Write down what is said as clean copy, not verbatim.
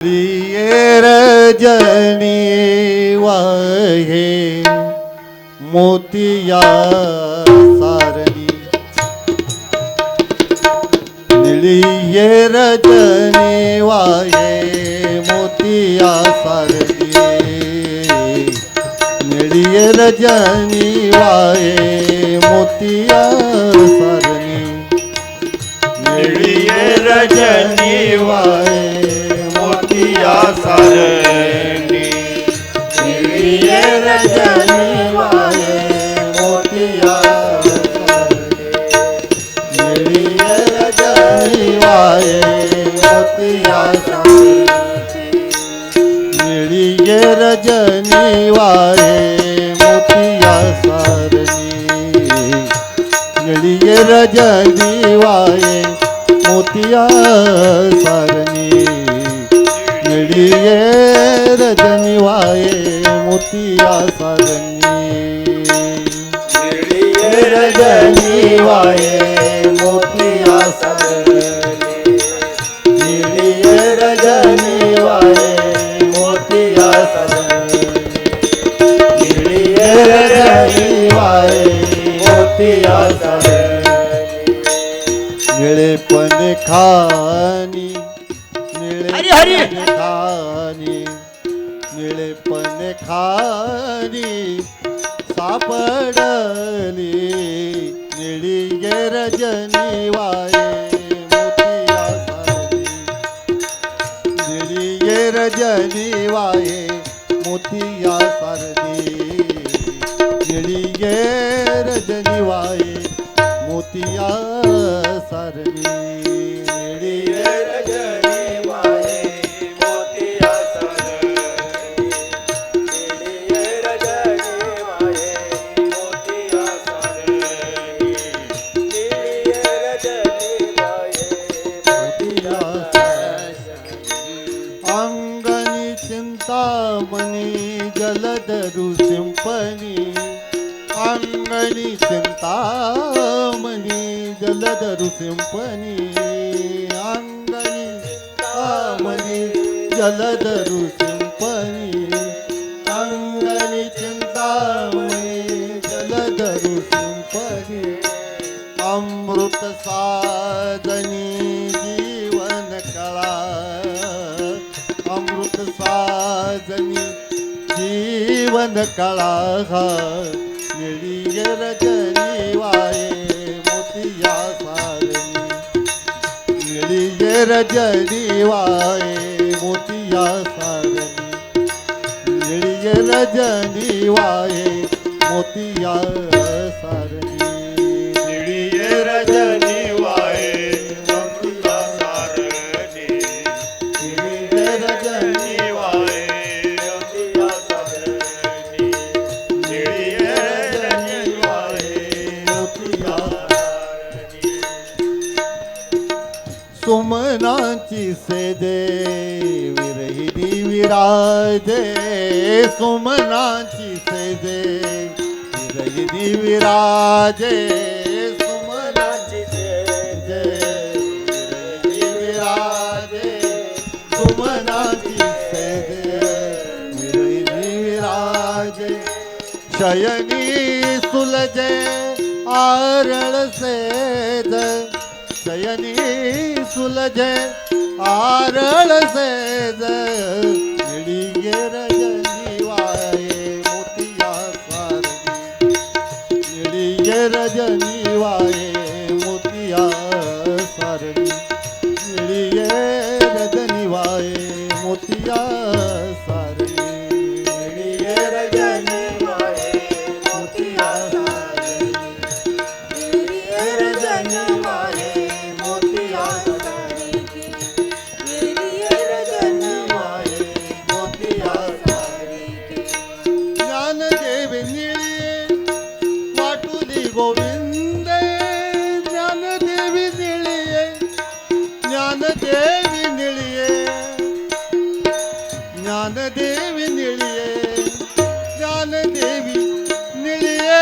प्रिय रजनी वाहे मोतिया सारणी निळिये रजनी वाहे मोतिया सारणी निळिये रजनी वाहे मोतिया सारणी निळिये रजनी वाहे मोतिया सारणी निळिये रजनी वाहे मोतिया सारणी निळिये रजनी वाहे मोतिया सारणी निळिये रजनी वाहे मोतिया सारणी निळिये रजनी वाहे मोतिया सारणी निळिये रजनी वाहे मोतिया सारणी निळिये रजनी वाहे मोतिया सारणी निळिये रजनी वाहे मोतिया सारणी निळिये रजनी वाहे मोतिया सारणी निळे पण खानी हरी खानी निळे पण खानी सापडली निळिये रजनी वाहे मोतिया सारणी निळिये रजनी वाहे मोतिया सारणी निळिये रजनी वाहे मोतिया सारणी निळिये रजनी वाहे मोतिया सारणी निळिये रजनी वाहे मोतिया सारणी निळिये रजनी वाहे मोतिया सारणी अंगणी चिंतामणी जलधरू सिंपणी अंगणी चिंतामणी जलधरू सिंपणी अंगणी चिंतामणी जलधरू सिंपणी अंगणी चिंतामणी जलधरू सिंपणी अमृत साजनी जीवन कळा अमृत साजनी जीवन कळा निळिये रजनी वाहे मोतिया सारणी निळिये रजनी वाहे मोतिया सारणी निळिये रजनी वाहे मोतिया सारणी निळिये रजनी वाहे मोतिया सारणी निळिये रजनी वाहे मोतिया सारणी निळिये रजनी वाहे मोतिया सारणी सुमनाची सेदे विरहिणी विराजे सुमनाची सेदे विरहिणी विराजे सुमनाची सेदे विरहिणी विराजे सुमनाची सेदे विरहिणी विराजे शयनी सुलजे आरळ सेद शयनी सुलजे आरळ सेद निळिये रजनी वाहे मोतिया सारणी निळिये रजनी वाहे मोतिया सारणी निळिये रजनी वाहे मोतिया सारणी निळिये रजनी वाहे मोतिया सारणी निळिये रजनी वाहे मोतिया सारणी निळिये रजनी वाहे मोतिया सारणी ज्ञानदेवी निळिये वाटुली गोविंदे ज्ञानदेवी निळिये ज्ञानदेवी निळिये ज्ञानदेवी निळिये ज्ञानदेवी निळिये